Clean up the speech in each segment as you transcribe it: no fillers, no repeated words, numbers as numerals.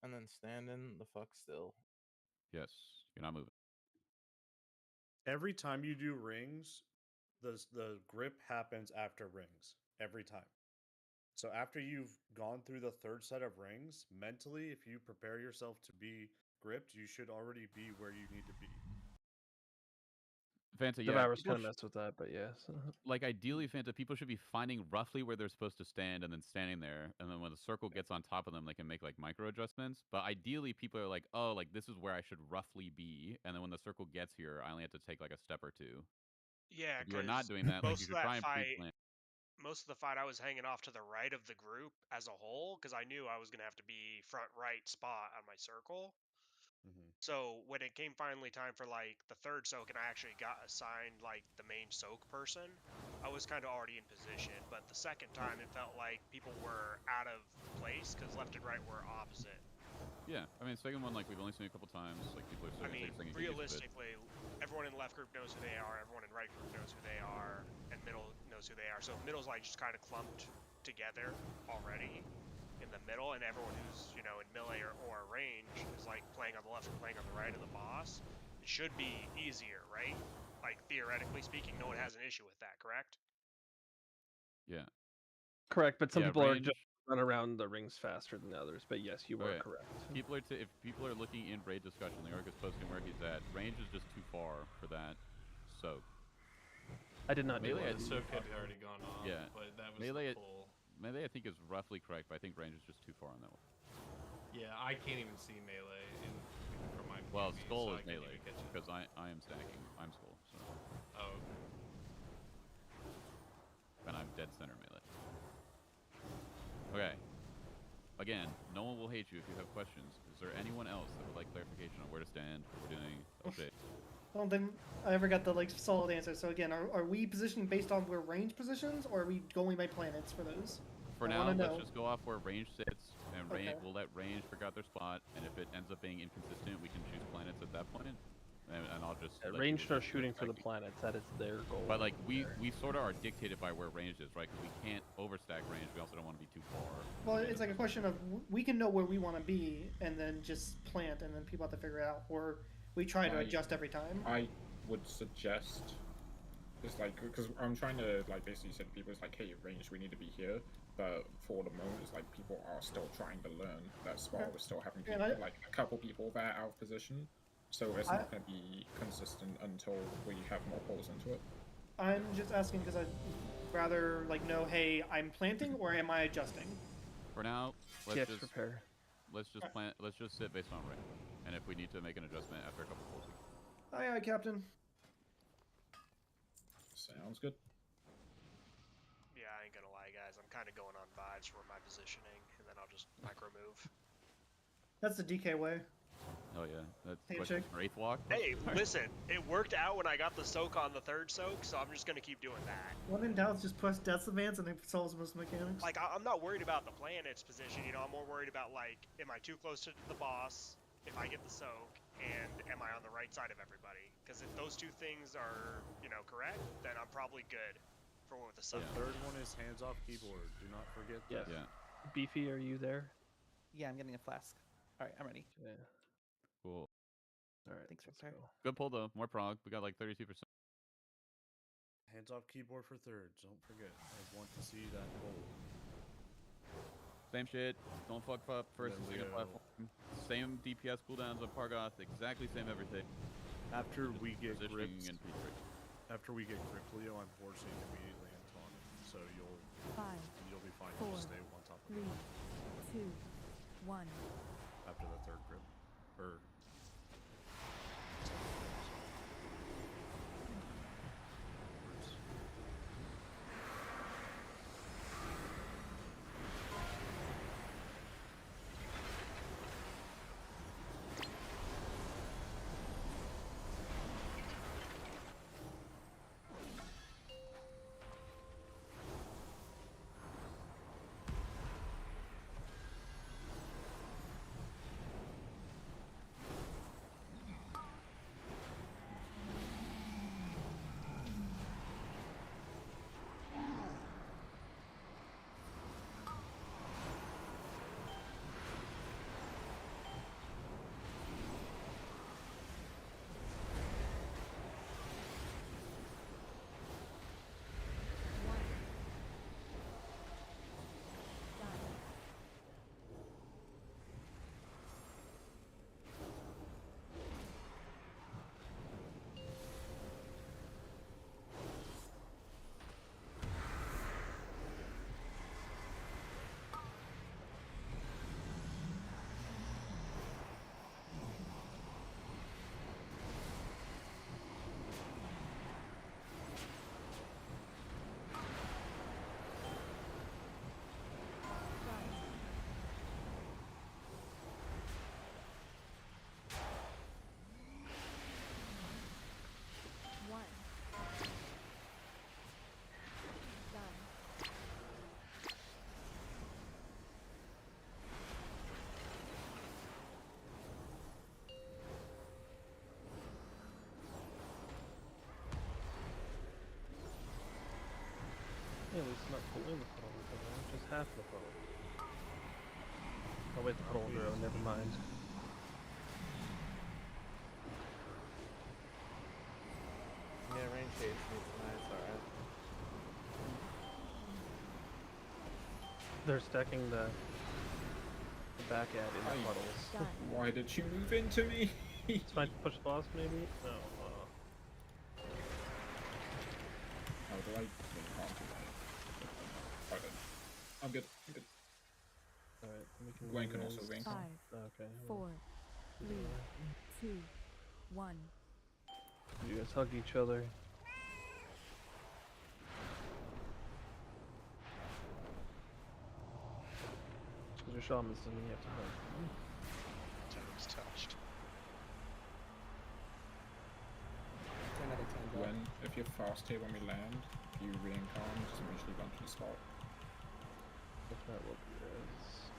and then standing the fuck still. Yes, you're not moving. Every time you do rings, the grip happens after rings. Every time. So after you've gone through the third set of rings, mentally, if you prepare yourself to be gripped, you should already be where you need to be. Fanta, The yeah. virus people kind of messed with that, but yes. Like, ideally, Fanta, people should be finding roughly where they're supposed to stand and then standing there. And then when the circle gets on top of them, they can make, like, micro adjustments. But ideally, people are like, oh, like, this is where I should roughly be. And then when the circle gets here, I only have to take, like, a step or two. Yeah, If you are not because doing that, like, most you of should that try and fight, pre-plan. most of the fight, I was hanging off to the right of the group as a whole because I knew I was gonna have to be front right spot on my circle. So when it came finally time for like the third soak and I actually got assigned like the main soak person, I was kind of already in position. But the second time it felt like people were out of place because left and right were opposite. Yeah, I mean, second one, like, we've only seen a couple times. Like, people are I starting mean, to think realistically, everyone in the left group knows who they are, everyone in the right group knows who they are, and middle knows who they are. So middle's like just kind of clumped together already in the middle, and everyone who's, you know, in melee or range is like playing on the left and playing on the right of the boss. It should be easier, right? Like, theoretically speaking, no one has an issue with that, correct? Yeah. Correct, but some Yeah, people are range- just run around the rings faster than others. But yes, you were Okay. correct. People are if people are looking in raid discussion, Leoric is posting where he's at. Range is just too far for that. So I did not do melee. it. So it had already gone off. Yeah, But that was melee. the pull. Melee, I think, is roughly correct, but I think range is just too far on that one. Yeah, I can't even see melee from my Well, PV, skull so is I can't melee even catch it. because I am stacking. I'm skull, so. Oh. And I'm dead center melee. Okay. Again, no one will hate you if you have questions. Is there anyone else that would like clarification on where to stand, what we're doing? Okay. I don't think I ever got the like solid answer. So again, are we positioning based on where range positions, or are we going by planets for those? For I now, wanna let's know. just go off where range sits, and Okay. we'll let range figure out their spot. And if it ends up being inconsistent, we can choose planets at that point. And I'll just let Range people are shooting for the stack. planets. That is their goal. But like we sort of are dictated by where range is, right? Because we can't overstack range. We also don't want to be too far. Well, it's like a question of we can know where we want to be and then just plant, and then people have to figure it out, or we try to adjust every time. I would suggest it's like, because I'm trying to like basically say to people, it's like, hey, range, we need to be here. But for the moment, it's like people are still trying to learn that spot. Okay. We're still having Yeah, people, like a couple people that are out of position. So it's not going to be consistent until we have more pulls into it. I'm just asking because I'd rather like know, hey, I'm planting or am I adjusting? For now, let's Yes, just prepare. let's just plant. Let's just sit based on range. And if we need to make an adjustment after a couple pulls, Aye, aye, Captain. Sounds good. Yeah, I ain't gonna lie, guys. I'm kind of going on vibes for my positioning, and then I'll just micro move. That's the DK way. oh yeah, that's Handshake. Wraith walk. Hey, listen, it worked out when I got the soak on the third soak, so I'm just gonna keep doing that. When in doubt, just press Death's Advance and it solves most mechanics. Like, I'm not worried about the planet's position, you know, I'm more worried about, like, am I too close to the boss, if I get the soak, and am I on the right side of everybody? Because if those two things are, you know, correct, then I'm probably good for with the The soak. third one is hands off keyboard. Do not forget Yes. that. Yeah. Beefy, are you there? Yeah, I'm getting a flask. All right, I'm ready. Yeah. Cool. All right. Thanks for let's prayer. go. Good pull though. More prog. We got like 32%. Hands off keyboard for thirds. Don't forget. I want to see that pull. Same shit. Don't fuck up first and There we second go. platform. Same DPS cooldowns on Pargoth. Exactly same everything. After Just we get positioning gripped, and P3. after we get gripped, Leo, I'm forcing immediately on taunt. So you'll 5, be fine. 4, Just stay on top of 3, it 2, 1. after the third grip. Or not fully in the puddle, just half the puddle. Oh wait, the puddle will grow, never mind. Yeah, rain shades needs nice, alright. They're stacking the back ad in the puddles. Why did you move into me? It's fine to push boss, maybe? No. How do I? Can't do that. Okay. I'm good. Alright, we can. Gwen can also ring. 5, Okay. 4, 3, 2, 1. You guys hug each other. Because you're shamans, then you have to hug. Toes touched. Gwen, if you're fast here when we land, if you reincarnate, just eventually run to the spot. If not, we'll do this.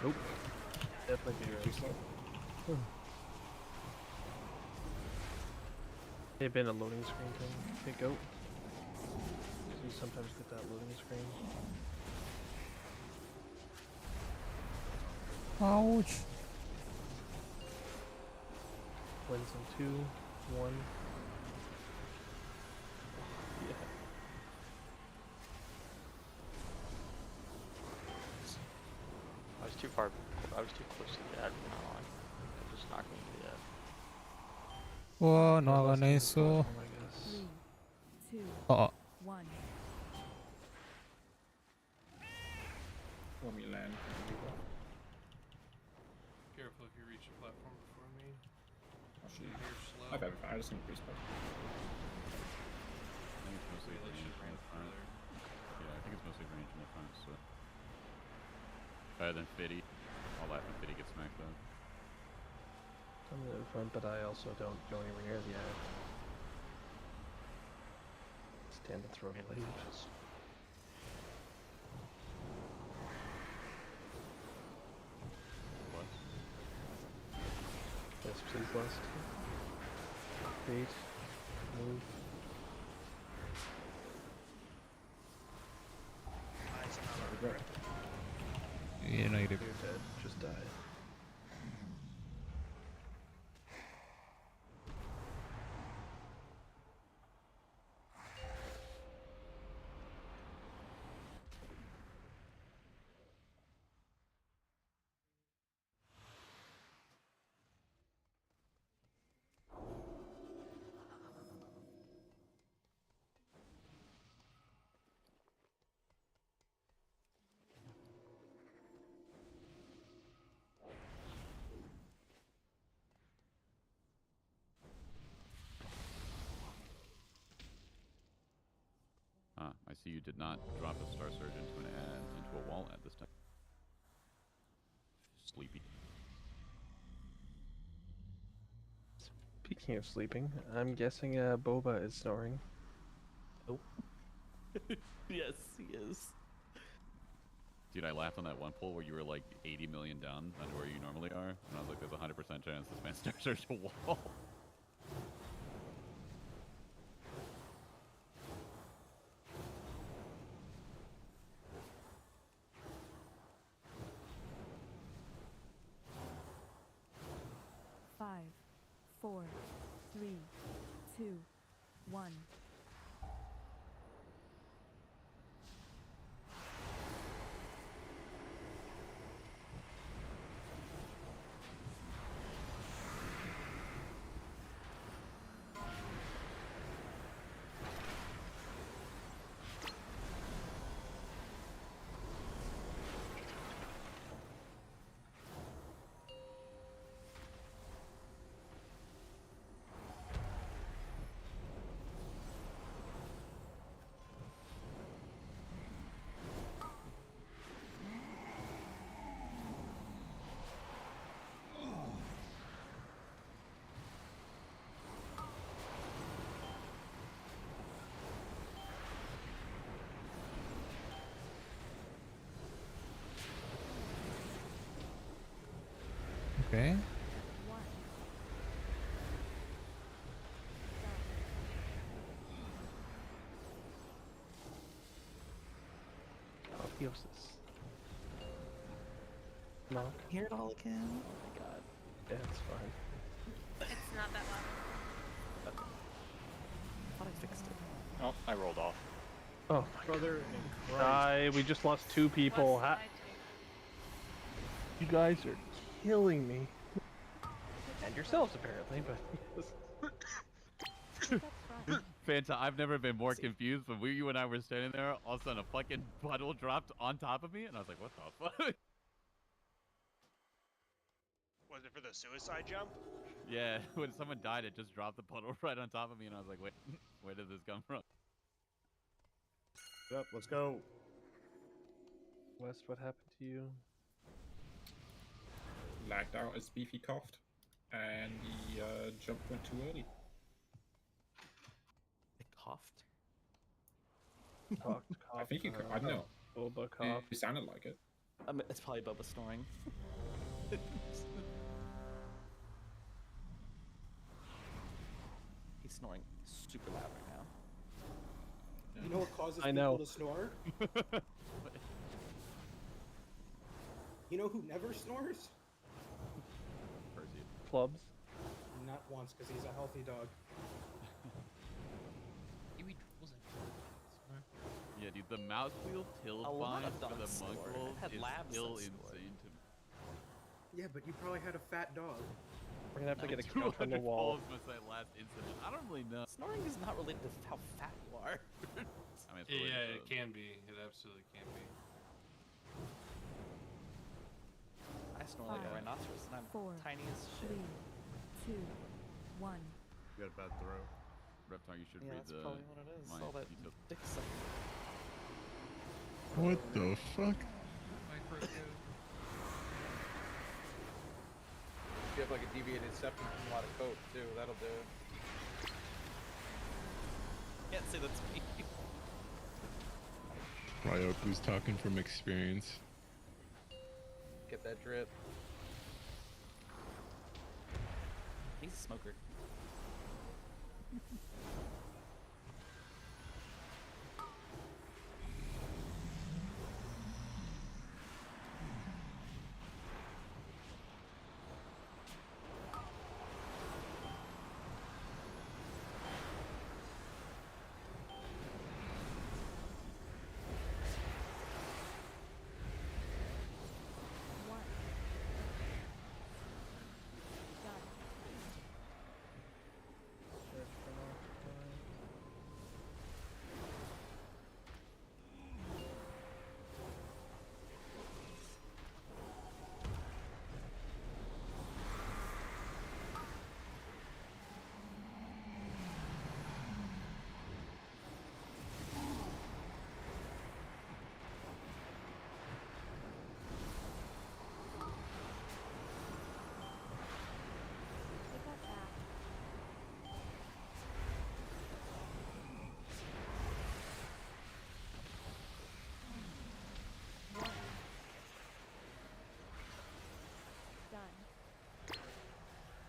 Nope. Definitely be Too right. slow. They've been a loading screen thing. Okay, go. You sometimes get that loading screen. Ouch. Wins in 2, 1. Yeah. I was too far. I was too close to the admin line. I'm just not going to do that. Wow, no hagan eso. 3, 2, Oh, 1. When we land. Careful if you reach the platform before me. Actually, You're slow. I just need to respawn. I think it's mostly Melee range should in run the front. further. Yeah, I think it's mostly range in the front, so. Better than Fiddy. I'll laugh when Fiddy gets smacked up. I'm in the front, but I also don't go anywhere near the ad. Stand and throw blades. What? Yes, please, last. Bait. Move. Eyes are not on Regret. yeah, no, you did. You're dead. Just die. Ah, I see you did not drop a Star Surge into an ad, into a wall ad this time. Sleepy. Speaking of sleeping, I'm guessing Boba is snoring. Oh. Yes, he is. Dude, I laughed on that one poll where you were like 80 million down under where you normally are, and I was like, there's a 100% chance this man Star Surge a wall. Five, 4, 3, 2, 1. Okay. Apotheosis. Knock. Hear it all again? Oh my god. Yeah, it's fine. It's not that loud. I thought I fixed it. Oh, I rolled off. Oh my Brother in Christ. Die. We just lost 2 people. What's You guys are killing me. And yourselves, apparently, but... Fanta, I've never been more confused, but you and I were standing there, all of a sudden a fucking puddle dropped on top of me, and I was like, what the fuck? Was it for the suicide jump? Yeah, when someone died, it just dropped the puddle right on top of me, and I was like, wait, where did this come from? Yep, let's go. West, what happened to you? Lagged out as Beefy coughed, and the jump went too early. I coughed. Coughed, I think you could. I don't know. Boba coughed. It sounded like it. It's probably Bubba snoring. He's snoring super loud right now. You know what causes I know. people to snore? You know who never snores? Clubs. Not once, because he's a healthy dog. Yeah, dude, the mouse wheel tilt A lot bind of for the dogs snore. mongrel I've had is labs that still snore. insane to me. Yeah, but you probably had a fat dog. We're gonna have to get a 200 count on the wall. calls was that last incident. I don't really know. Snoring is not related to how fat you are. I mean, it's Yeah, related it to- can be. It absolutely can be. I snore like a 5, rhinoceros and I'm 4, tiny as shit. 3, 2, 1. You got a bad throat. Reptar, you should Yeah, read that's the. probably what it is. my All that details. dick sucking. What the fuck? If you have like a deviated septum from a lot of coke too, that'll do it. Can't say that's me. Ryoku's talking from experience. Get that drip. He's a smoker.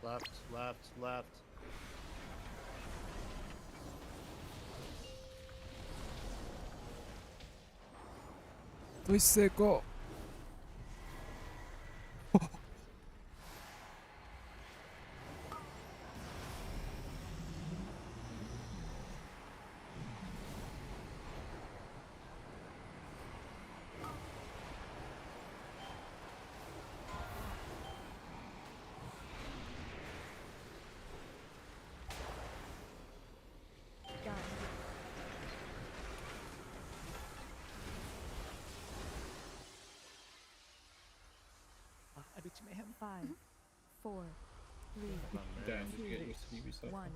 Left, left, left. Estoy seco. I beat you, Mayhem. 5, 4, 3, Dan, did you get used to 2, TV stuff? 1.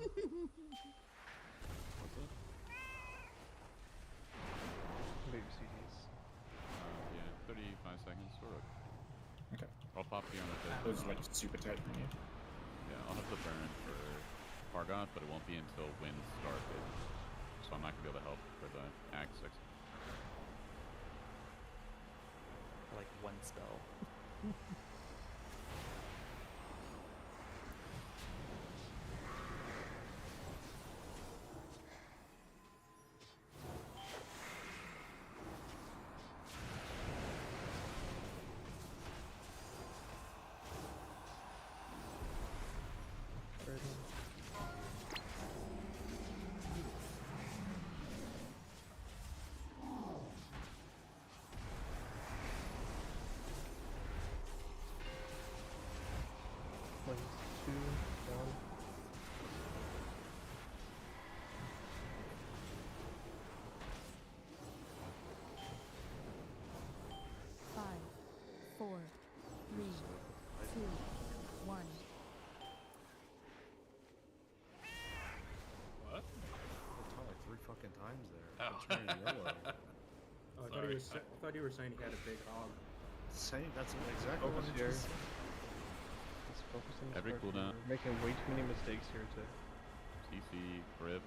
Baby CDs. Yeah, 35 seconds, sort of. Okay. I'll pop you on the dead. It was like super tight for me. Yeah, I'll have to burn for Fargoth, but it won't be until Wind Starfit. So I'm not gonna be able to help for the Act 6. Like one spell. 2, 1. Five, 4, 3, 2, 1. What? Like 3 fucking times there. Oh. It's turning yellow. Oh, I thought you were saying he had a big hog. That's exactly what Focus it here. is. Let's focus on this Every part. cooldown. We're making way too many mistakes here to. CC, grip.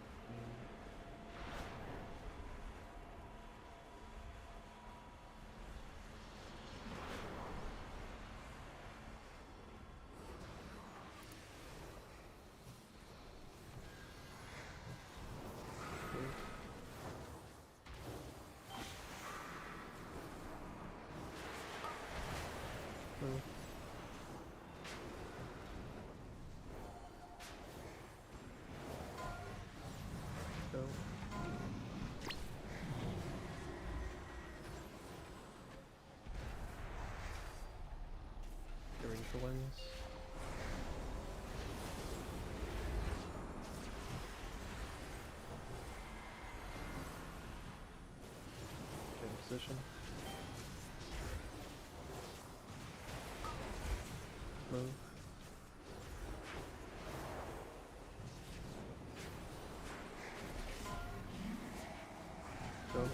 Move. Go. Get ready for wins. Get in position. Move. Go.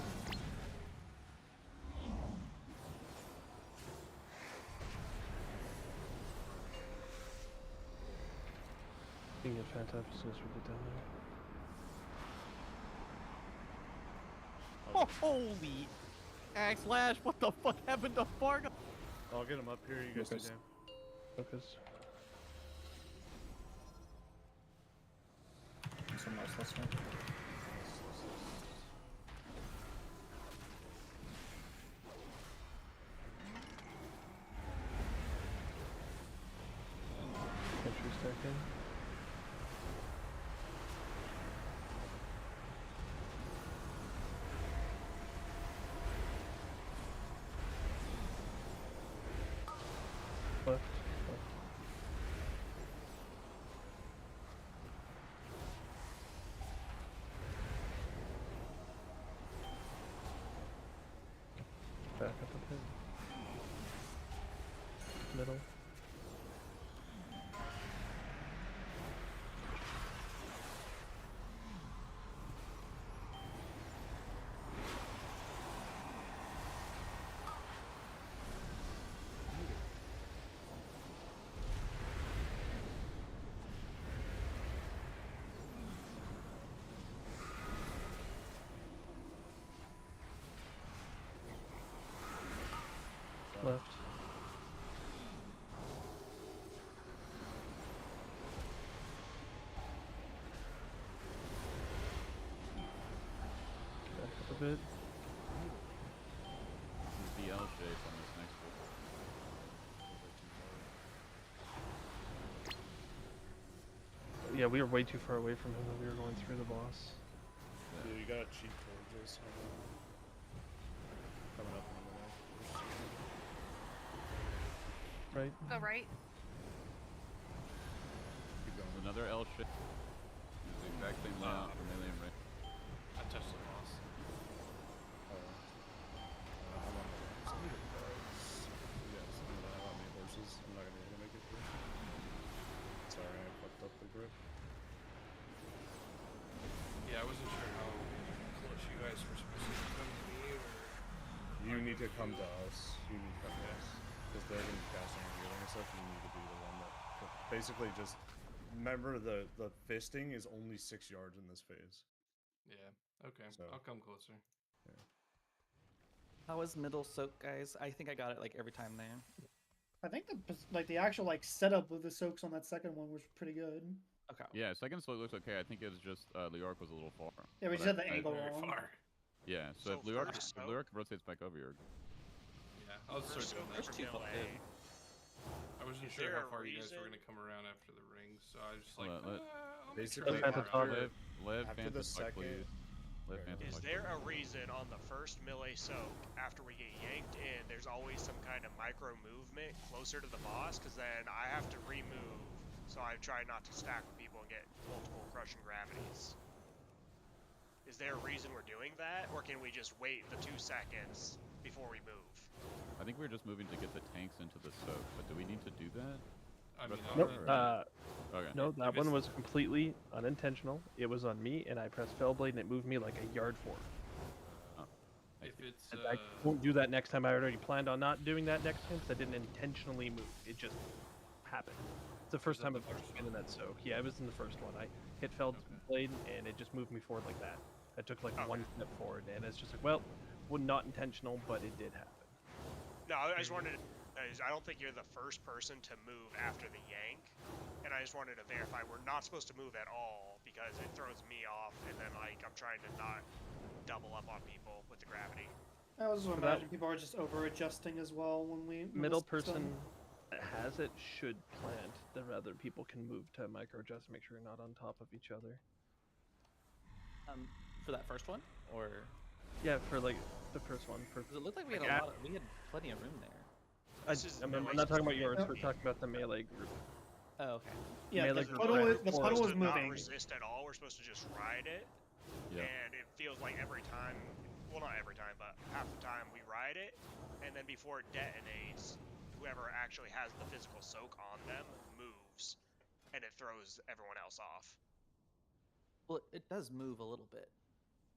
You can get Phantom as soon as we get down there. Oh, holy Axe Slash, what the fuck happened to Fargo? I'll get him up here, you guys Focus. stay down. Focus. Some nice last one. Entry stacking. Left. Back up a bit. Middle. Left. Back up a bit. This is the L shape on this next one. Yeah, we were way too far away from him when we were going through the boss. Yeah, you gotta cheat towards us. Coming up on the wall. Right? Go right. Keep going. Another L shape. Use the exact same layout for melee and range. I touched the boss. How long? Some of the guys. Yeah, some of that on me horses. I'm not gonna be able to make it through. Sorry, I fucked up the grip. Yeah, I wasn't sure how close you guys were supposed to come to me, or... You need to come to us. You need to come to us. Because they're going to be casting and healing and stuff. You need to be the one that... Basically, just... Remember, the fisting is only 6 yards in this phase. Yeah, okay. So- I'll come closer. Yeah. How was middle soak, guys? I think I got it like every time there. I think the actual setup of the soaks on that second one was pretty good. Okay. Yeah, second slope looks okay. I think it's just Leoric was a little far. Yeah, we But just had the I- angle Very wrong. far. Yeah, so, So if Leoric, first if Leoric rotates back over, you're Yeah, I'll start First doing soak that. for There's 2 foot melee. good. I wasn't Is sure there how a far you guys were reason- going to come around after the rings, so I was just like, Well, I'll make sure basically, I'm Phantom around Talk. here. live After the Phantom Puck, second- please. Live Okay. Phantom Is Puck, there please. a reason on the first melee soak, after we get yanked in, there's always some kind of micro movement closer to the boss? Because then I have to remove So I try not to stack with people and get multiple crushing gravities. Is there a reason we're doing that, or can we just wait the 2 seconds before we move? I think we're just moving to get the tanks into the soak, but do we need to do that? I mean, Nope. Okay. No, that one was completely unintentional. It was on me, and I pressed Fellblade, and it moved me like a yard forward. if it's And I won't do that next time. I already planned on not doing that next time because I didn't intentionally move. It just happened. It's the first time I've ever been in that soak. Yeah, I was in the first one. I hit Fellblade, and it just moved me forward like that. I took like 1 step forward, and it's just like, well, not intentional, but it did happen. No, I just wanted to, I don't think you're the first person to move after the yank, and I just wanted to verify we're not supposed to move at all because it throws me off, and then like I'm trying to not double up on people with the gravity. I also imagine people are just over adjusting as well when we Middle person that has it should plant. The other people can move to micro adjust to make sure you're not on top of each other. For that first one, or yeah, for like the first one. For it looked like we had we had plenty of room there. I'm not talking about yours. We're talking about the melee group. Oh, okay. Yeah, melee the puddle is moving. Not resist at all. We're supposed to just ride it, and it feels like every time, well, not every time, but half the time we ride it, and then before it detonates, whoever actually has the physical soak on them moves, and it throws everyone else off. Well, it does move a little bit,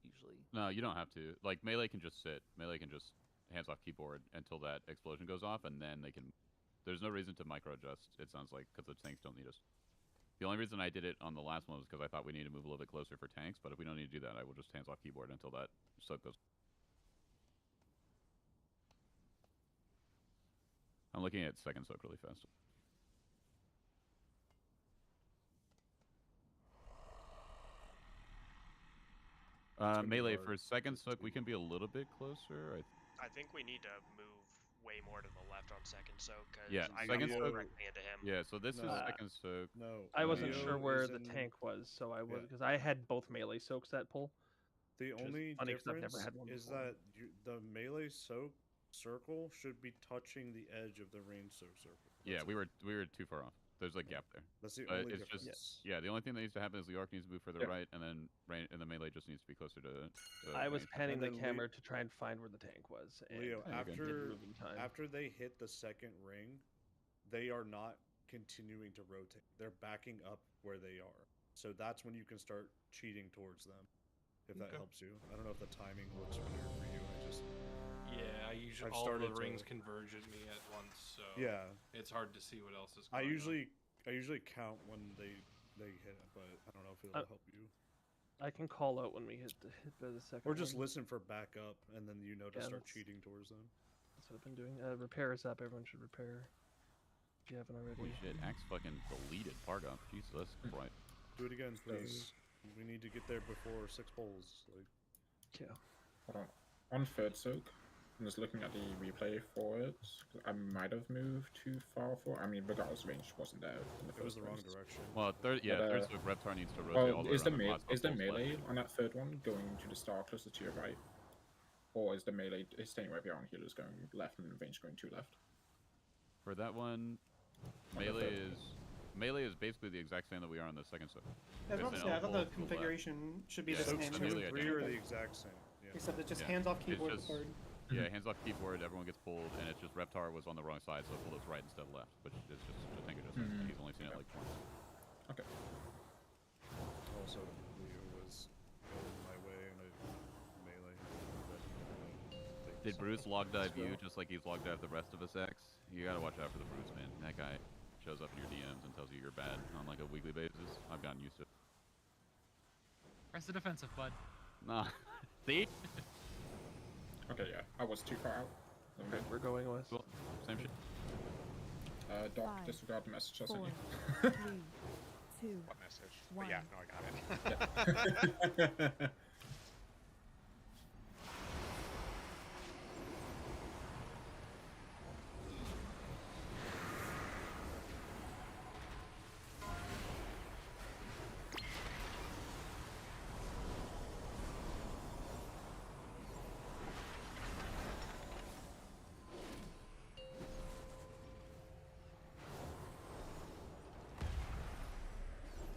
usually. No, you don't have to. Like, melee can just sit. Melee can just hands off keyboard until that explosion goes off, and then they can... There's no reason to micro-adjust, it sounds like, because the tanks don't need us. The only reason I did it on the last one was because I thought we needed to move a little bit closer for tanks, but if we don't need to do that, I will just hands off keyboard until that soak goes. I'm looking at second soak really fast. Melee, for second soak, we can be a little bit closer. I think we need to move way more to the left on second soak, because I second got soak directly into him. Yeah, so this is second soak. No, I wasn't sure where the tank was, so I was because I had both melee soaks that pull. The only funny 'cause I've difference never had one is before. that the melee soak circle should be touching the edge of the range soak circle. Yeah, we were too far off. There's a gap there. That's the But only it's difference. just the only thing that needs to happen is the arc needs to move further right, and then the melee just needs to be closer to. I was range. panning the camera to try and find where the tank was. And Leo, it didn't move in time. after they hit the second ring, they are not continuing to rotate. They're backing up where they are. So that's when you can start cheating towards them. If that helps you. I don't know if the timing works better for you. I usually all the rings converge at me at once, so it's hard to see what else is going on. I usually count when they hit it, but I don't know if it'll help you. I can call out when we hit the second. Or just one. listen for backup, and then you know to start cheating towards them. That's what I've been doing. Repair is up. Everyone should repair. If you haven't already. Holy shit! Axe fucking deleted Parga. Jesus, right. Do it again, please. We need to get there before 6 poles. Yeah. Hold on. On third soak, I'm just looking at the replay for it. I might have moved too far for. I mean, regardless, range wasn't there. It was the wrong direction. Well, third soak Reptar needs to rotate all the way is around the melee on that third one going to the star closer to your right, or is the melee staying right behind healers going left and range going to left? For that one, melee is basically the exact same that we are on the second soak. I was about to say, I thought the configuration should be the same. 2 and 3 are the exact same. Yeah. Except it's just hands off keyboard It's third. Yeah, hands off keyboard, everyone gets pulled, and it's just Reptar was on the wrong side, so it pulled us right instead of left, which is just a thing adjustment. He's only seen it like once. Okay. Also, Leo was going my way and I melee. Did Bruce log dive you just like he's logged dive the rest of us, X? You gotta watch out for the Bruce, man. That guy shows up in your DMs and tells you you're bad on like a weekly basis. I've gotten used to it. Press the defensive, bud. Nah. See? Okay, yeah. I was too far out. Okay, we're going with. Cool. Same shit. Doc, disregard the message I sent you. 3, 2, What message? 1. But yeah, no, I got it.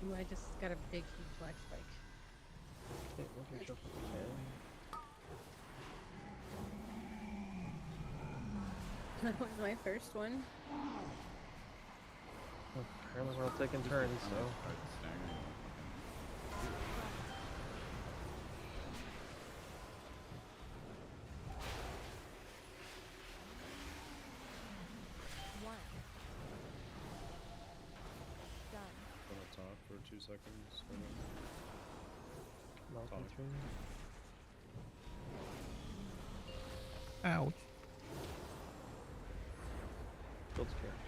Ooh, I just got a big, huge lag spike. Okay, we can jump again. That was my first one. Well, apparently we're all taking turns, so. On the top for 2 seconds. Mountain through. Ouch. Builds character.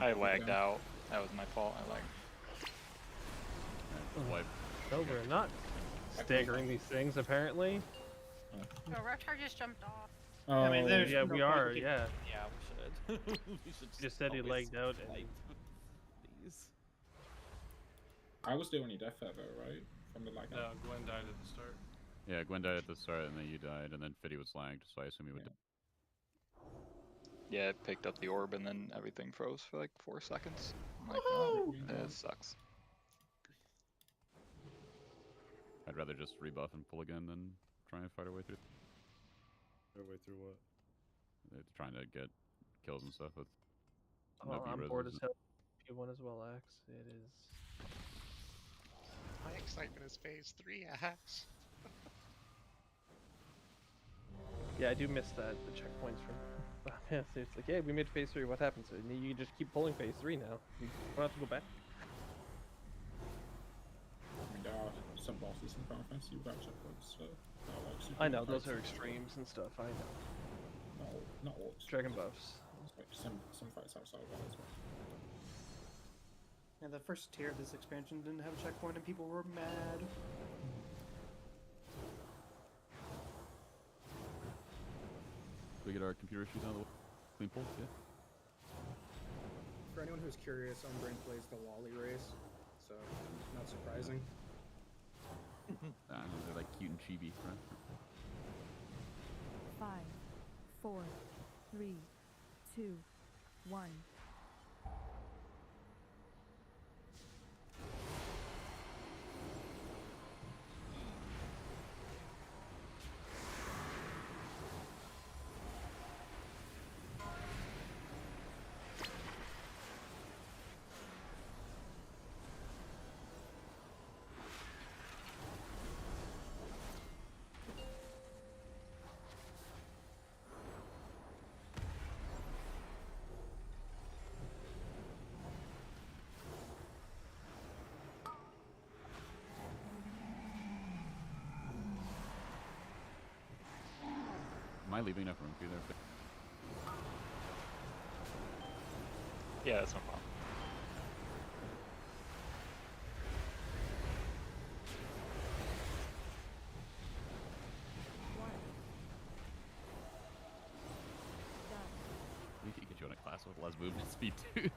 I lagged out. That was my fault. I lagged. Wipe. No, we're not staggering these things, apparently. Oh, Reptar just jumped off. I mean, there's yeah, no we point are, in keeping- yeah. Yeah, we should. We should Just said he always lagged out and wipe these. I was the only death there though, right? From the lag. No, Gwen died at the start. Yeah, Gwen died at the start, and then you died, and then Fiddy was lagged, so I assume he would die. Yeah, it picked up the orb and then everything froze for like 4 seconds. I'm like, oh, this sucks. I'd rather just rebuff and pull again than try and fight our way through. Our way through what? Trying to get kills and stuff with. Oh, I'm bored as hell. If you want as well, Axe. It is. My excitement is phase 3, Axe. Yeah, I do miss that, the checkpoints from. Yeah, so it's like, yeah, we made phase 3. What happens? And you just keep pulling phase 3 now. You don't have to go back. I mean, there are some bosses in Final Fantasy without checkpoints, so I know, those are extremes and stuff, I know. No, not all. Dragon buffs. Like some fights outside of that as well. Yeah, the first tier of this expansion didn't have a checkpoint and people were mad. We get our computer issues out of the way. Clean pull, yeah. For anyone who's curious, Umbrain plays the lolly race, so not surprising. They're like cute and chibi, right? 5, 4, 3, 2, 1. Am I leaving enough room for you there? Yeah, that's no problem. We could get you on a class with less movement speed too.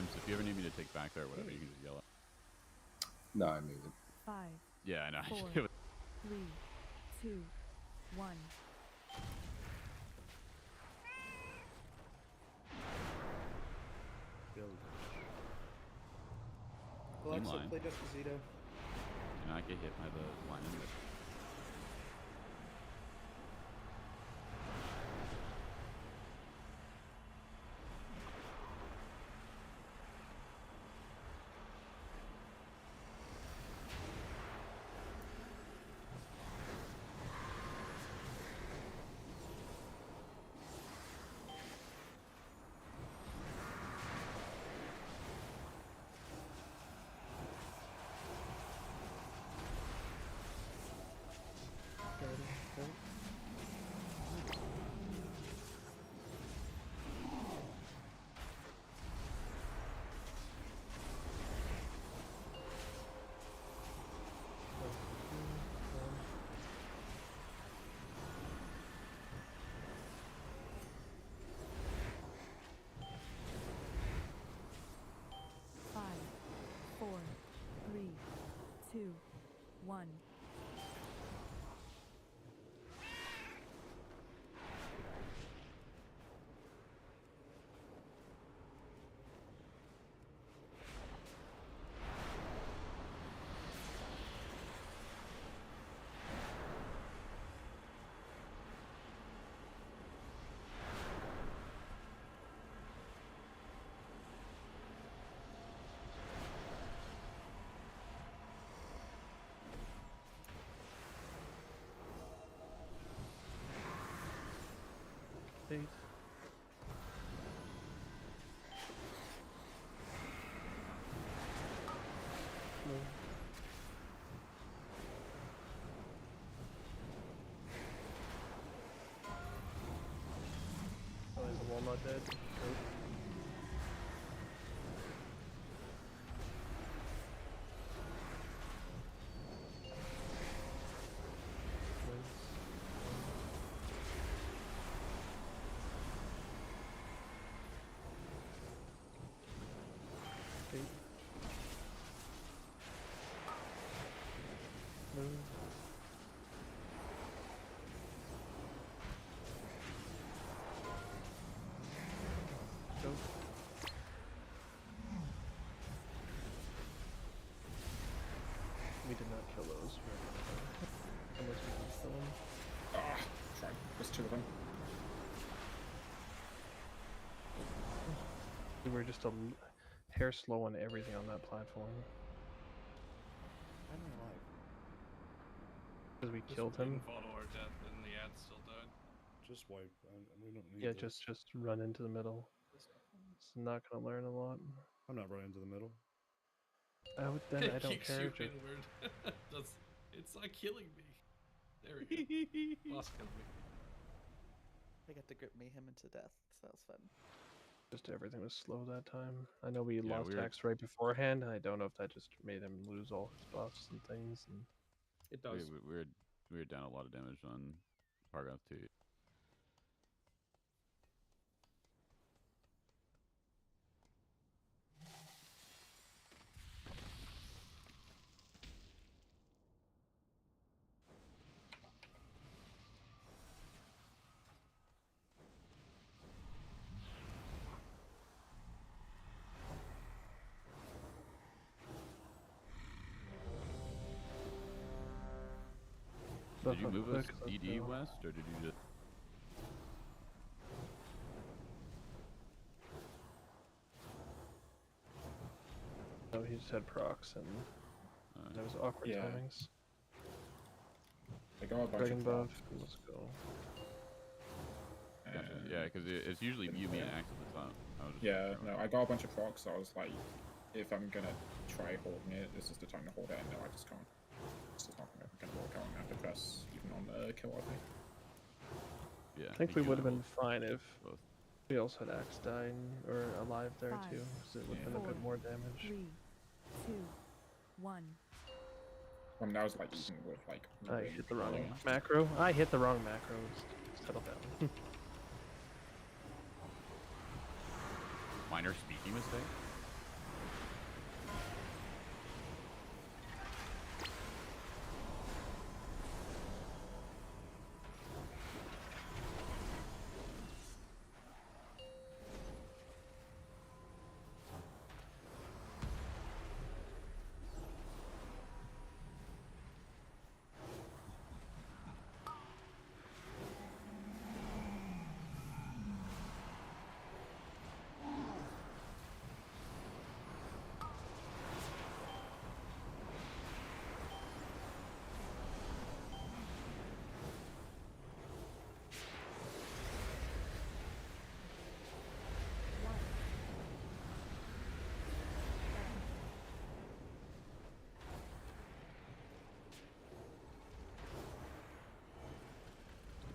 Imps, if you ever need me to take back there or whatever, you can just yell it. No, I muted. 5. Yeah, I know. 4, 3, 2, 1. Alexa, line. play Despacito. Do not get hit by the line in there. Two, one. Eight. No. Oh, is the walnut dead? Nope. Go. We did not kill those. Unless we can kill them. Ah, try. There's two of them. We were just a hair slow on everything on that platform. I don't know why. Because we killed him. Follow our death, and the ad still died. Just wipe. We don't need Yeah, this. just run into the middle. It's not gonna learn a lot. I'm not running into the middle. Then I don't Keep care. shooting word. It's like killing me. There we go. Boss killed me. I got to grip mayhem into death, so that was fun. Just everything was slow that time. I know we lost we were- Axe right beforehand. I don't know if that just made him lose all his buffs and things. And It does. We were down a lot of damage on Paragraph 2. Did you move us DD west, or did you just... no, he just had procs and there was awkward timings. I got a bunch Dragon of buff. procs. Let's go. Gotcha. Yeah, because it's usually you, me, and Axe at the top. Yeah, no, I got a bunch of procs, so I was like, if I'm gonna try holding it, this is the time to hold it, and no, I just can't. This is not gonna work out. I'm gonna have to press even on the kill, I think. Yeah, I think we would have been fine if we also had Axe dying or alive there 5, too, because it would have been a bit more damage. 3, 2, 1. That was like even with like. I hit the wrong macro. I hit the wrong macro. Settle down. Minor speaking mistake?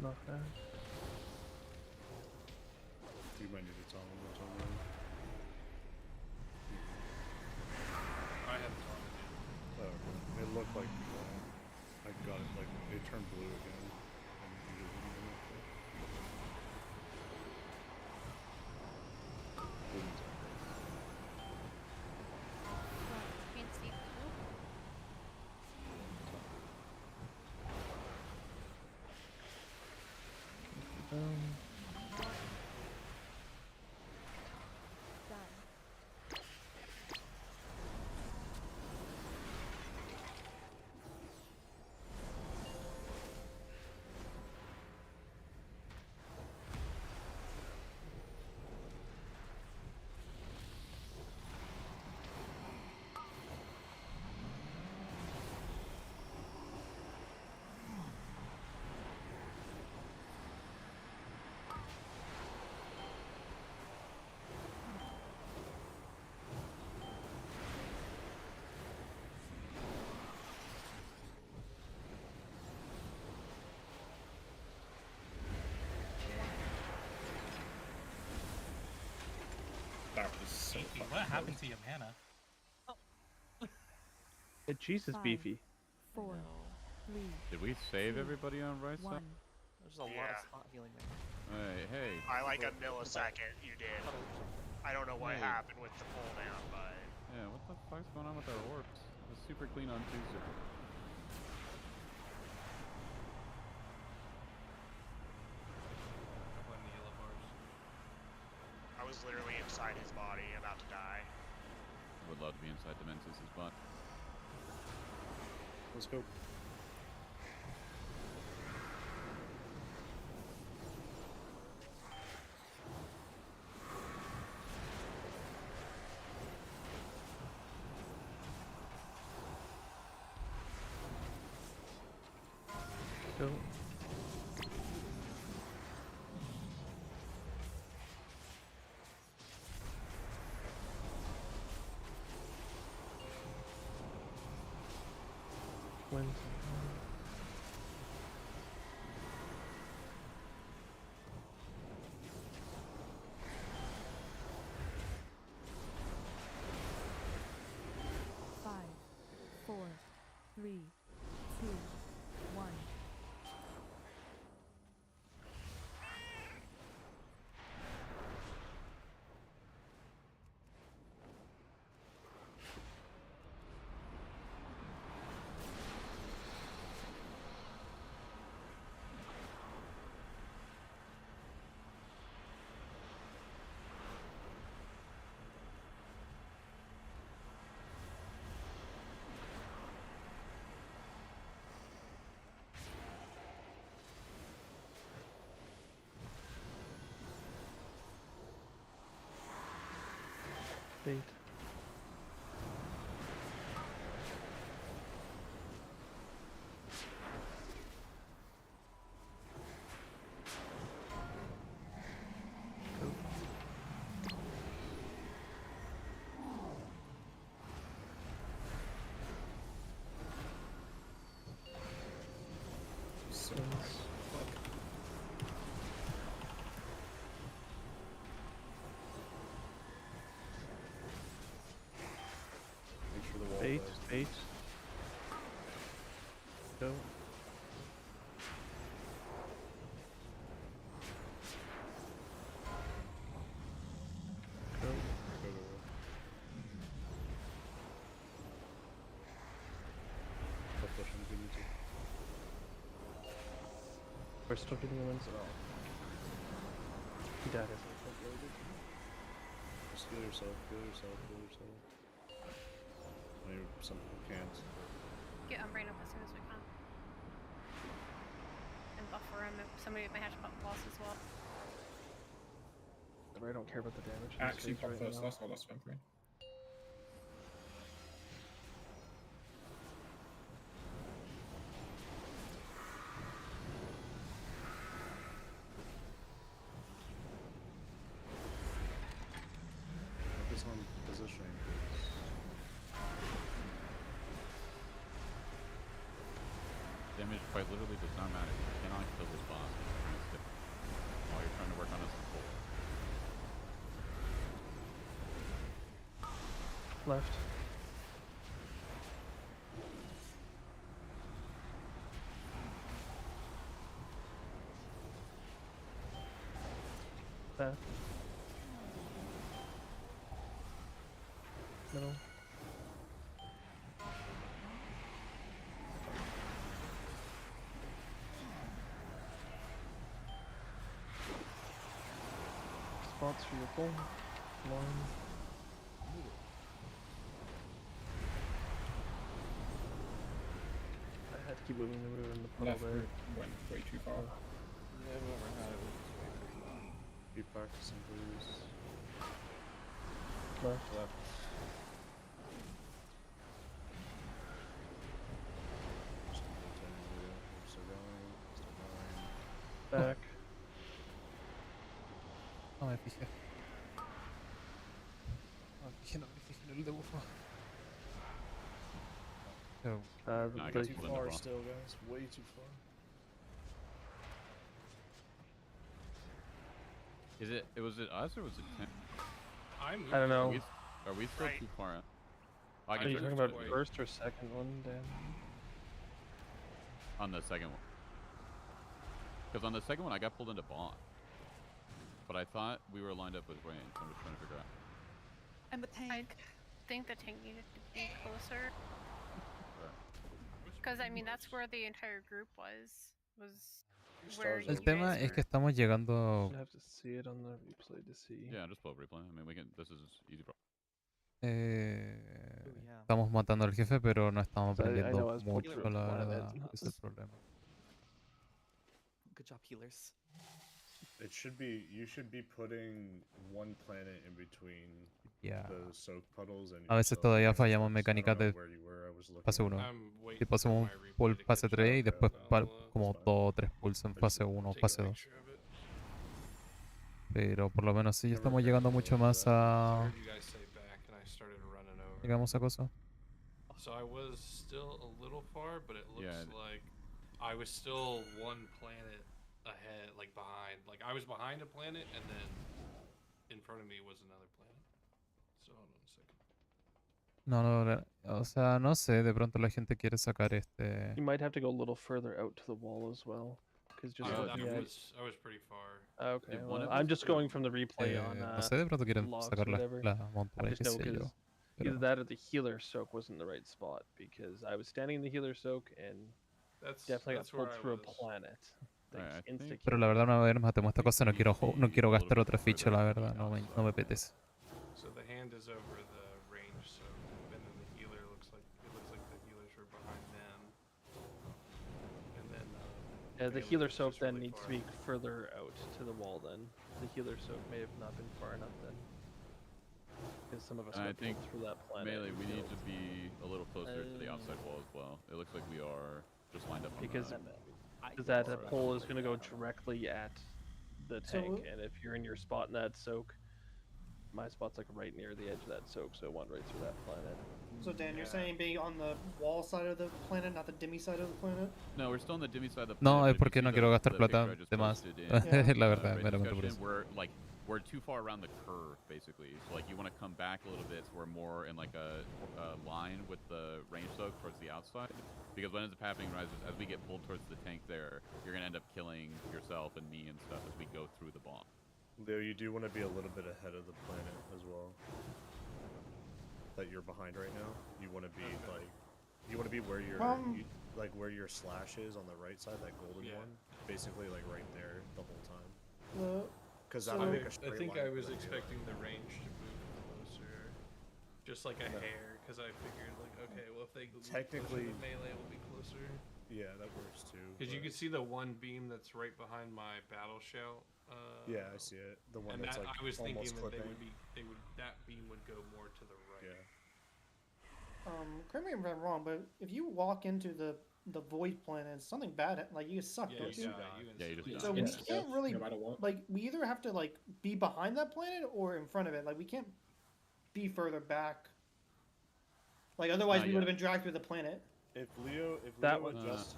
knocked out. You might need to tell him what's on I have time again. there. Oh, okay. It looked like I got it, like, it turned blue again. And you just didn't know it. Can't see blue. That was so Beefy, fucking what happened close. to your mana? The cheese is 5, beefy. 4, 3. Did we save 2, everybody on right 1. side? There's a lot of spot healing there. Hey. By like a millisecond, you did. I don't know what Hey. happened with the cooldown, but Yeah, what the fuck's going on with our orbs? It was super clean on Tuesday. Blame the yellow bars. I was literally inside his body, about to die. I would love to be inside Dementis' butt. Let's go. Go. Wins. 5, 4, 3, 2, 1. Bait. So Wins. Make sure the wall Bait. does. Bait. Go. Go. Go. I'll push him if you need to. We're still getting the wins at all. He died as Just heal yourself, heal yourself, heal yourself. Maybe some people can't. Get Umbrain up as soon as we can. And buffer him if somebody may have to pop boss as well. I don't care about the damage. in this actually phase pop right first, now. that's all that's fine for me. Focus on positioning. Damage quite literally does not matter. You cannot kill this boss. Left. Back. Middle. Spots for your pull. One. I had to keep moving them in the puddle Left there. went way too far. Yeah, whoever had it was just way too long. Be practicing blues. Left. Left. Still going. Still going. Back. No me fijé. No me fijé, no me fijé en el debufo. So, No, I got Too split in the far ball. still, guys. Way too far. Was it us or was it 10? I don't know. Are we still too far out? I Are can you check talking the about wait. first or second one, Dan? On the second one. Because on the second one I got pulled into bond. But I thought we were lined up with range. I'm just trying to figure out. And the tank. I think the tank needed to be closer. Because I mean, that's where the entire group was where you el tema guys es were. que estamos llegando. You have to see it on the replay to see. Yeah, just pull up replay. I mean, we can. This is easy, bro. Estamos matando al jefe, pero no estamos So I know aprendiendo I was pulling mucho, through la a planet. verdad. Ese es el problema. Good job, healers. It should be. You should be putting one planet in between Yeah. the soak puddles and. A veces yourself, todavía I guess. fallamos I mecánicas don't know de where you were. I was looking fase at 1. I'm waiting Tipo for hacemos my un replay pull to fase catch 3 y up. después I'll, como 2 o 3 pulls en fase 1 o take a fase 2. picture of it. Pero por lo menos sí, ya estamos llegando mucho más I a... heard you guys say back, and I started running over. Llegamos a cosas. So I was still a little far, but it looks Yeah. like I was still one planet ahead, like behind. Like I was behind a planet, and then in front of me was another planet. So hold on a second. No, o sea, no sé, de pronto la gente quiere sacar este... You might have to go a little further out to the wall as well. Because just I looking at... was pretty far. Okay, Did one well, of I'm us just do- going from the replay on no sé, de pronto quieren logs sacar or la whatever. montura, I qué just know sé because yo. either Pero, that or the healer soak wasn't the right spot because I was standing in the healer soak and definitely got pulled through a planet. Alright, I think- pero la verdad, una vez matemos esta cosa, no quiero gastar otra ficha, la verdad, no me apetece. So the hand is over the range, so and then the healer looks like the healers were behind them. And then The Bailey healer was soak just then really needs to far. be further out to the wall then. The healer soak may have not been far enough then. Because some of us I got think pulled through that planet. Melee, and we need to killed. be a little closer to the outside wall as well. It looks like we are just lined up on Because the... that pole is going to go directly at the So- tank, and if you're in your spot in that soak, my spot's like right near the edge of that soak, so it went right through that planet. So Dan, you're saying be on the wall side of the planet, not the dimmy side of the planet? No, we're still on the dimmy side of the planet. No, but es if you porque see no the- quiero gastar the plata picture I just de más. posted in, La verdad, Raid meramente por discussion, eso. we're too far around the curve, basically. So like you want to come back a little bit, so we're more in like a line with the range soak towards the outside. Because what ends up happening, right, is as we get pulled towards the tank there, you're gonna end up killing yourself and me and stuff as we go through the bomb. Leo, you do want to be a little bit ahead of the planet as well. That you're behind right now. You want to be like, you want to be where your like where your slash is on the right side, that golden one. Basically, like right there the whole time. Because So that'll make a I straight think line I was from here. expecting the range to move closer, just like a hair, because I figured like, okay, well if they move Technically- closer, the melee will be closer. Yeah, that works too. Because you but- can see the one beam that's right behind my battle shout. Yeah, I see it. The one and that's that, like I was thinking almost that clipping. that beam would go more to the right. Yeah. Correct me if I'm wrong, but if you walk into the void planet, something bad, like you get sucked, Yeah, don't you you? die. Yeah, you just So die. we can't really no matter what. like we either have to like be behind that planet or in front of it. Like we can't be further back. Like otherwise Not we would have yet. been dragged through the planet. If Leo That would was- adjust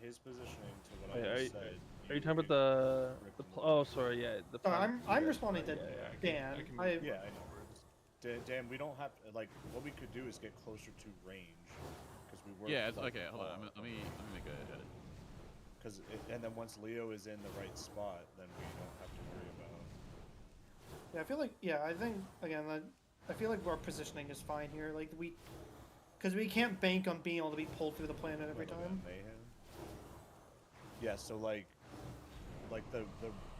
his positioning to what Wait, I are just you- said. Are you talking about the oh sorry, yeah, the Sorry, planet. I'm responding to I can Dan. move I Yeah, I know. Dan, we don't have like what we could do is get closer to range because we were. Yeah, it's like, okay. Hold on. Let me make a edit. Because and then once Leo is in the right spot, then we don't have to worry about. Yeah, I feel like I think again I feel like our positioning is fine here. Like because we can't bank on being able to be pulled through the planet every time. Mayhem. Yeah, so like the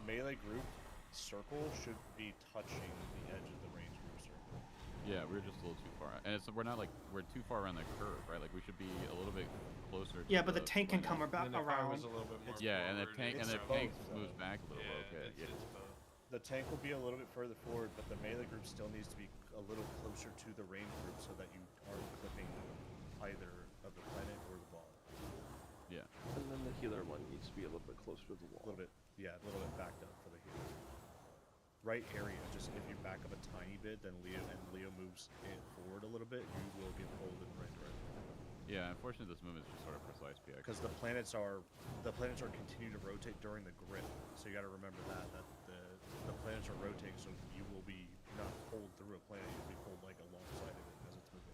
melee group circle should be touching the edge of the range group circle. Yeah, we're just a little too far, and we're not like we're too far around the curve, right? Like we should be a little bit closer. Yeah, to but the tank can come around. A little bit more Yeah, and the tank both, moves back a little. Yeah, Okay, it's both. The tank will be a little bit further forward, but the melee group still needs to be a little closer to the range group so that you aren't clipping either of the planet or the ball. Yeah. And then the healer one needs to be a little bit closer to the wall. A little bit backed up for the healer. Right area. Just if you back up a tiny bit, then Leo moves it forward a little bit, you will get pulled in the right direction. Yeah, unfortunately, this movement is just sort of precise, PX. Because the planets are continue to rotate during the grip, so you got to remember that the planets are rotating, so you will be not pulled through a planet, you'll be pulled like alongside of it as it's moving.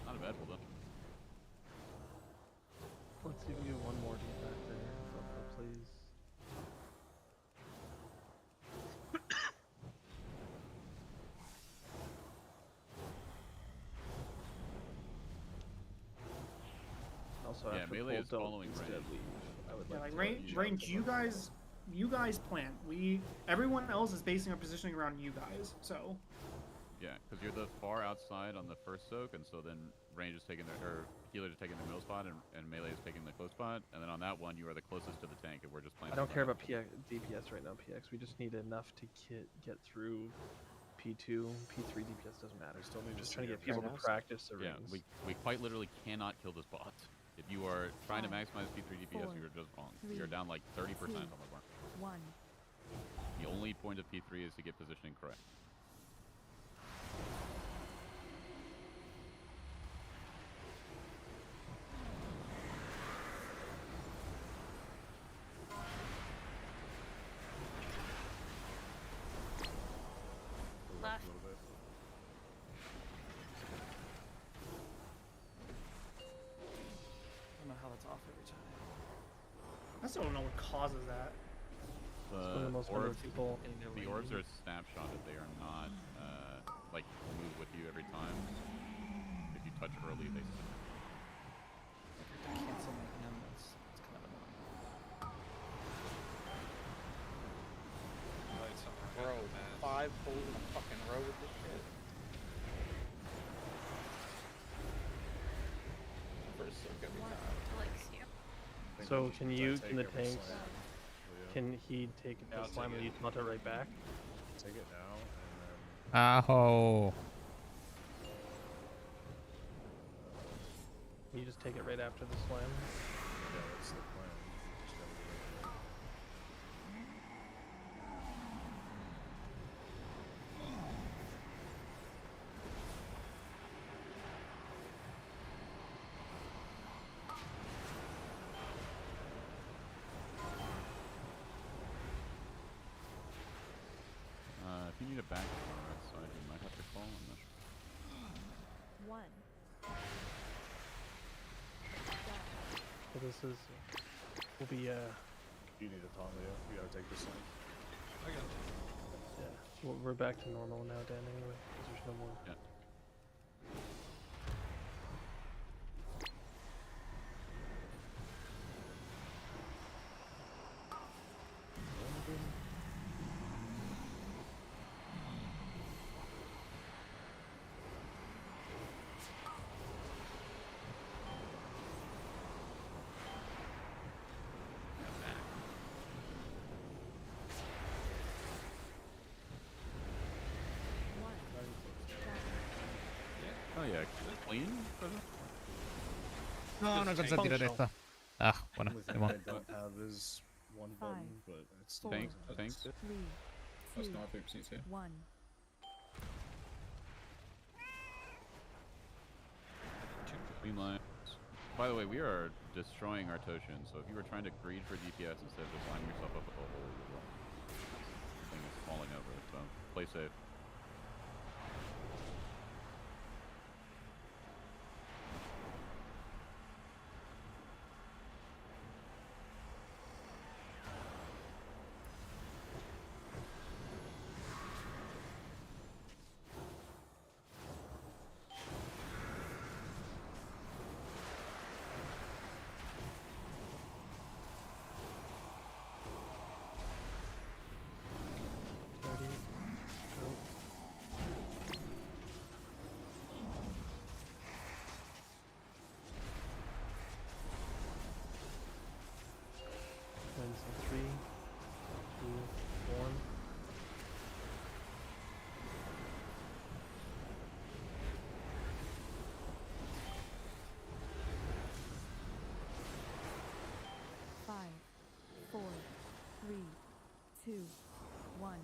Not a bad pull though. Let's see if we get one more to get back there. Please. Also, yeah, after melee is pull, don't following instead range. leave. I would Yeah, like like to range. You guys plant. Everyone else is basing our positioning around you guys. So. Yeah, because you're the far outside on the first soak, and so then range is taking or healer is taking the middle spot, and melee is taking the close spot, and then on that one you are the closest to the tank, and we're just playing. I don't care about DPS right now, PX. We just need enough to get through P2, P3 DPS doesn't matter. Still need just trying to get people to practice the rings. Yeah, we quite literally cannot kill this bot. If you are trying to maximize P3 DPS, you're just wrong. You're down like 30% on the mark. 1. The only point of P3 is to get positioning correct. Left. A little bit. I don't know how that's off every time. I still don't know what causes that. The most orbs, people the orbs are snapshotted. They are not like move with you every time. If you touch early, they snap. I cancel my hand. That's kind of annoying. Bro, 5 pulls in a fucking row with this shit. First soak every time. So can the Take every tanks? slime. Can he take the slime and you smelt it right back? Take it now, and then. Aho. Can you just take it right after the slime? Yeah, that's the plan. Just gotta do it. If you need a back on the right side, you might have to call. I'm not sure. 1. So this is will be You need a taunt, Leo. You gotta take this one. I got you. yeah. We're back to normal now, Dan. Anyway, 'cause there's no more. Yeah. Oh yeah, clean. No, no alcancé a tirar esta. Ah, bueno, The only ni thing modo. I don't have is one button, but it's still. Tank. That's not oopsies here. 1. Clean lines. By the way, we are destroying our Toshin, so if you were trying to greed for DPS instead of just lining yourself up with a hole, you're wrong. This thing is falling over. So play safe. So 3, 2, 1. Five, 4, 3, 2, 1.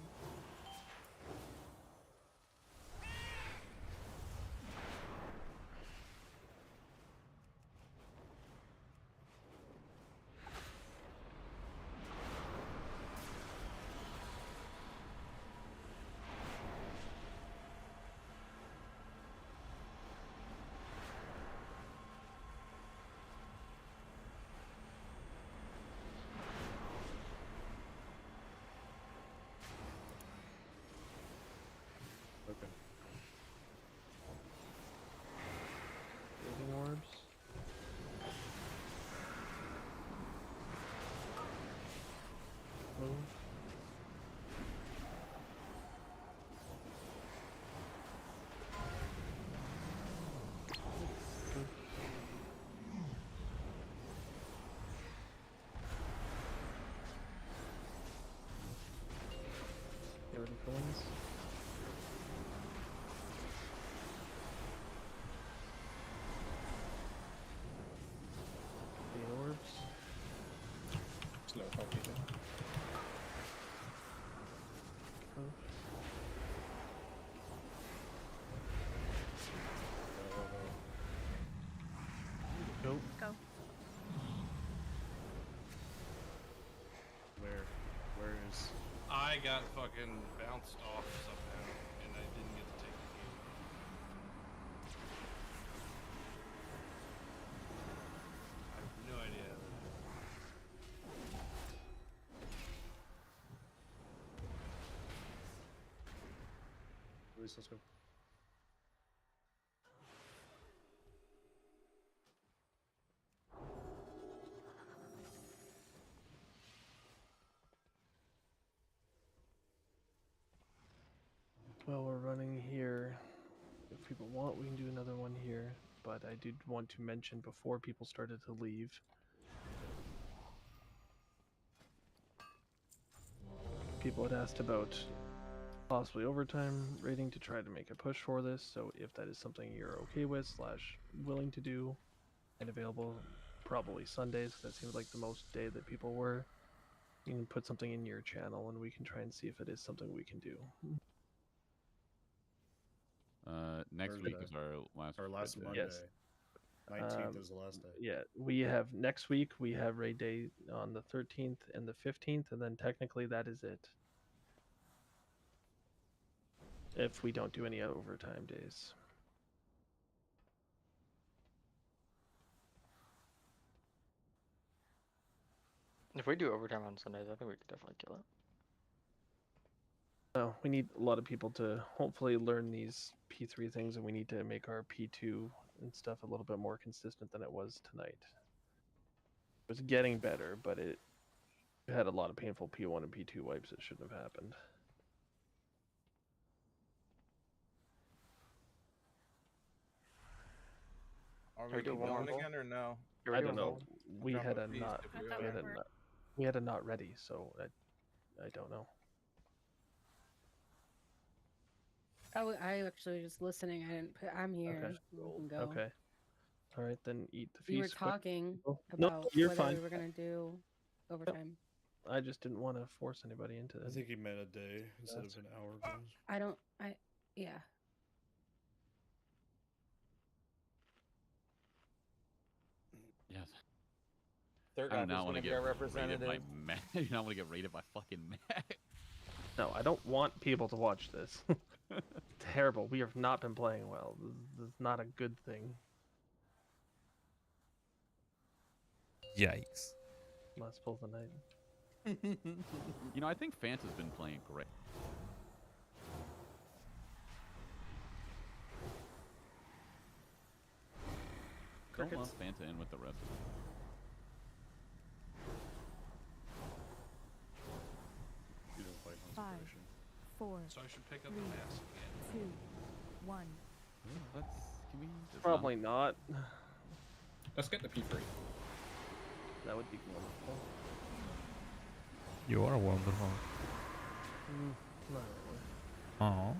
Okay. Building orbs. Move. Get rid of coins. The orbs. Slow copy there. Go. Go. Where is? I got fucking bounced off somehow, and I didn't get to take the game. I have no idea. Luis, let's go. Well, we're running here. If people want, we can do another one here. But I did want to mention before people started to leave. People had asked about possibly overtime rating to try to make a push for this. So if that is something you're okay with / willing to do and available, probably Sundays. That seems like the most day that people were. You can put something in your channel and we can try and see if it is something we can do. Next week is our last raid day. Monday. Yes. 19th is the last day. Yeah, we have next week. We have raid day on the 13th and the 15th, and then technically that is it. If we don't do any overtime days. If we do overtime on Sundays, I think we could definitely kill it. Oh, we need a lot of people to hopefully learn these P3 things, and we need to make our P2 and stuff a little bit more consistent than it was tonight. It was getting better, but it had a lot of painful P1 and P2 wipes that shouldn't have happened. Are we we doing going one more? again or no? I don't know. We Drop had a a beast not. if we I thought We had we a were. not. We had a not ready, so I don't know. Oh, I actually was just listening. I didn't put. I'm here. Okay. We can go. Okay. All right, then eat the feast. You were quick, talking people. about No, you're whether fine. we were gonna do overtime. I just didn't want to force anybody into I it. think he meant a day instead of an hour. Guys. I don't. Yeah. Yes. Third I do off not is want to gonna be get our raided by representative. Mac. I do not want to get raided by fucking Mac. No, I don't want people to watch this. Terrible. We have not been playing well. This is not a good thing. Yikes. Last pull of the night. You know, I think Fanta's been playing great. Don't lump Fanta in with the rest of them. 5, 4, So I should pick up 3, the mask again. 2, 1. Can we just Probably not. Let's get the P3. That would be wonderful. You are wonderful. Not really. Oh.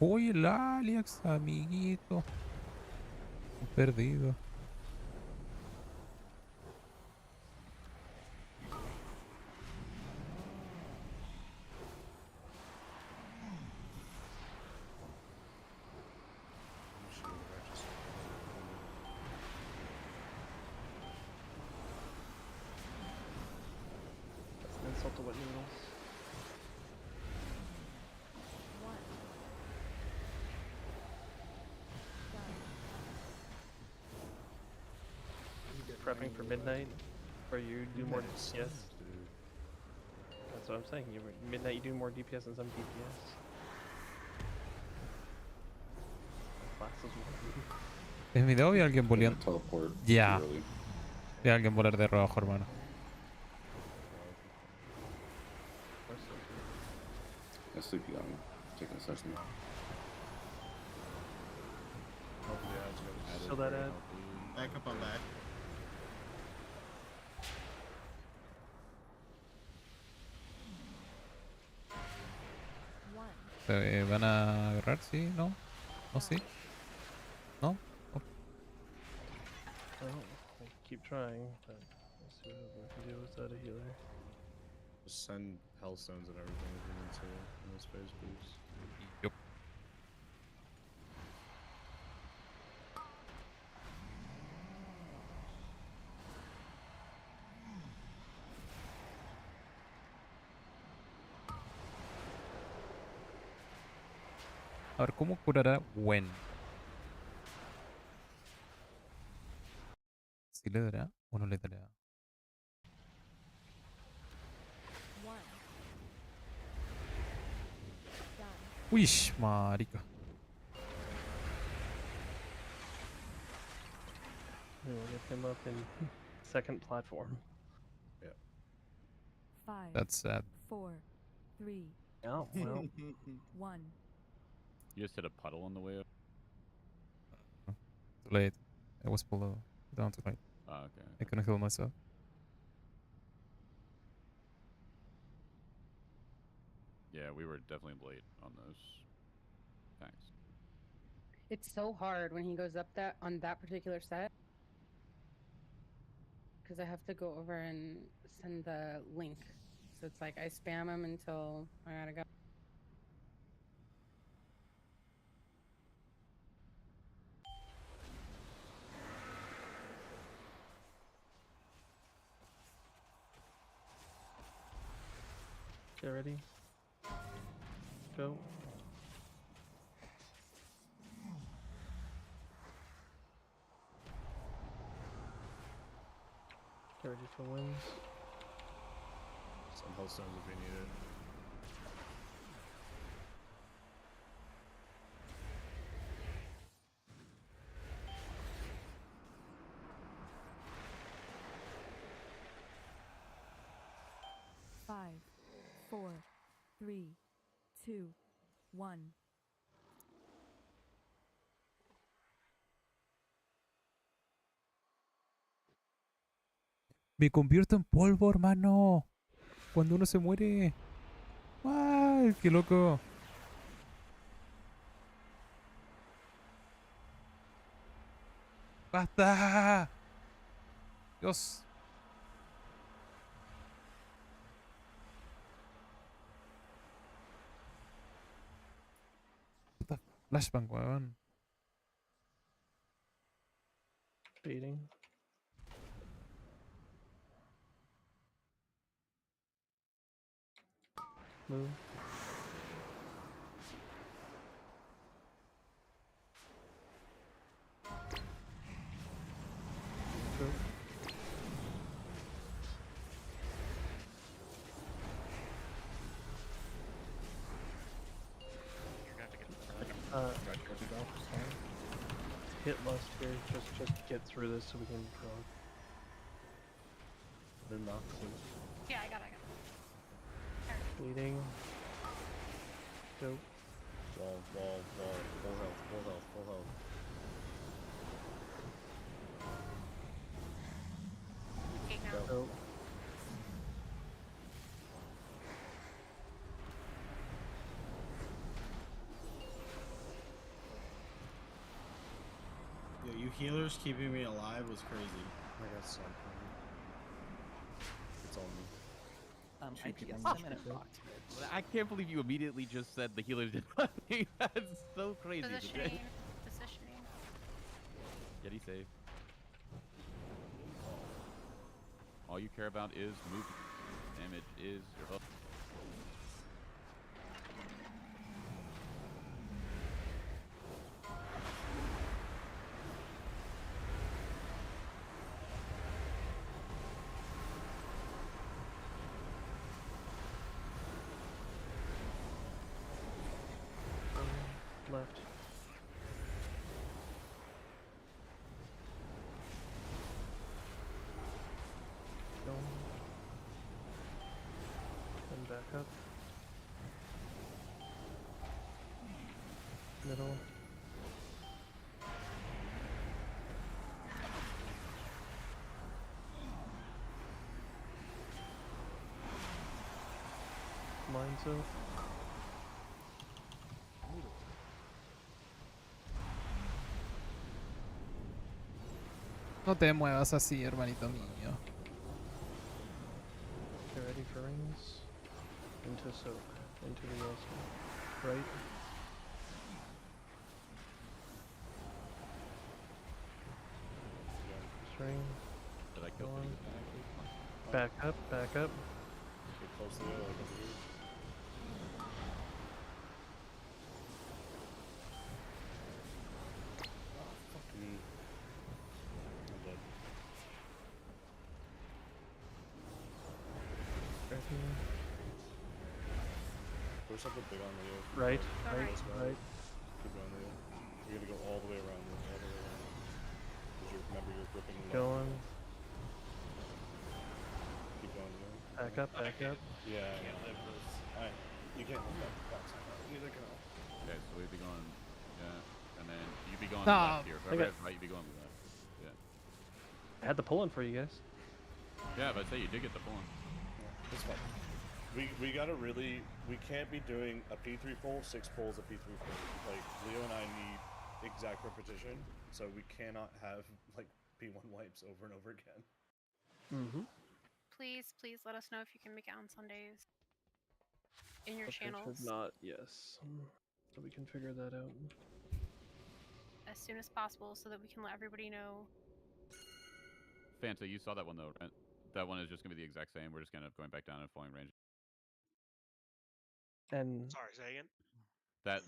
Uy, el Alex, amiguito. Perdido. That's an insult to what noodles. Prepping for midnight, where you do more DPS. That's what I'm saying. Midnight you do more DPS than some DPS. Classes En mi video vi a alguien boleando. Ya. Vi a alguien volar de rojo, hermano. That's sleepy on taking a session. So that back up on back. ¿Van a agarrar? ¿Sí? ¿No? ¿No? ¿Sí? ¿No? Oh. I keep trying, but let's see what we can do without a healer. Just send hellstones and everything if you need to in this phase boost. Yep. A ver, ¿cómo curará Gwen? ¿Sí le dará o no le dará? Uy, marica. We'll get him up in second platform. Yeah. 5. That's sad. 4, 3. Oh, well. 1. You just hit a puddle on the way up. Too late. I was below. Down too late. Oh, okay. I couldn't heal myself. Yeah, we were definitely late on those. Thanks. It's so hard when he goes up that on that particular set. Because I have to go over and send the link. So it's like I spam him until I gotta go. Get ready. Go. Get ready for wins. Some hellstones if you need it. Five, 4, 3, 2, 1. Me convierto en polvo, hermano. Cuando uno se muere. ¡Ay, qué loco! ¡Basta! Dios. What the Flashbang, weón. Beating. Move. Go. Hit lust here. Just get through this so we can draw. The Noxus. Yeah, I got it. Bleeding. Go. Wall. Full health. Okay, now. Go. Yo, you healers keeping me alive was crazy. I got some. It's on me. IPS 10-minute box. I can't believe you immediately just said the healers did nothing. That's so crazy. Positioning. Yeti safe. All you care about is movement. Damage is your up. Left. Go. Then back up. Middle. Lines up. No te muevas así, hermanito mío. Get ready for rings. Into soap. Into the also. Right. Ring. Did I kill Go on. you? Back up. Get close to the other one. There's something big on Leo. Right. Right. Keep going, Leo. You're gonna go all the way around. Because remember, you're gripping the Go on. Keep going, Leo. Back up. Yeah. Alright. You can't hold that. Neither can I. Okay, so we'd be going, yeah, and then you'd be going Ah, left here. I got- Whoever has right, you'd be going left. Yeah. I had the pull in for you guys. Yeah, but I'd say you did get the pull-in. It's fine. We gotta really, we can't be doing a P3 pull, 6 pulls, a P3 pull. Like, Leo and I need exact repetition, so we cannot have, like, P1 wipes over and over again. Mm-hmm. Please let us know if you can make it on Sundays. In your Okay, channels. should not, yes. So we can figure that out. As soon as possible so that we can let everybody know. Fanta, you saw that one though, right? That one is just gonna be the exact same. We're just gonna going back down and falling range. And Sorry, say again.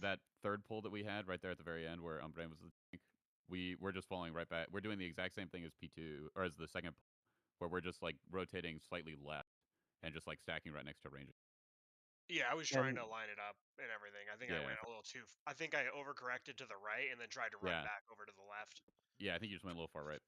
That third pull that we had right there at the very end where Umbrain was the tank, we're just falling right back. We're doing the exact same thing as P2 or as the second pull, where we're just like rotating slightly left and just like stacking right next to range. Yeah, I was trying to line it up and everything. I think I Yeah. went a little too. I think I overcorrected to the right and then tried to run Yeah. back over to the left. Yeah, I think you just went a little far right.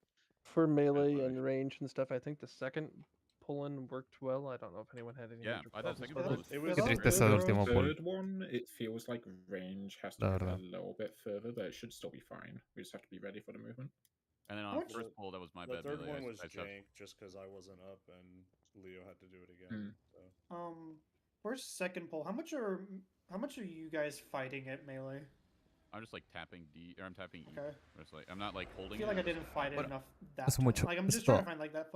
for melee and range and stuff, I think the second pull-in worked well. I don't know if anyone had any Yeah, major I thought problems second with pull it. was- Qué tristeza el último pull. Third one, it feels like range has to La move a verdad. little bit further, but it should still be fine. We just have to be ready for the movement. And then on first pull, that was my The bad. third melee. one I was stepped- jank just because I wasn't up and Leo had to do it again. So. Where's second pull? How much are you guys fighting at melee? I'm just like tapping D, or I'm tapping E. Okay. Or it's like I'm not like I holding. feel it, like I I'm just- didn't fight it enough that Hace time. mucho Like I'm just trying to esto. find like that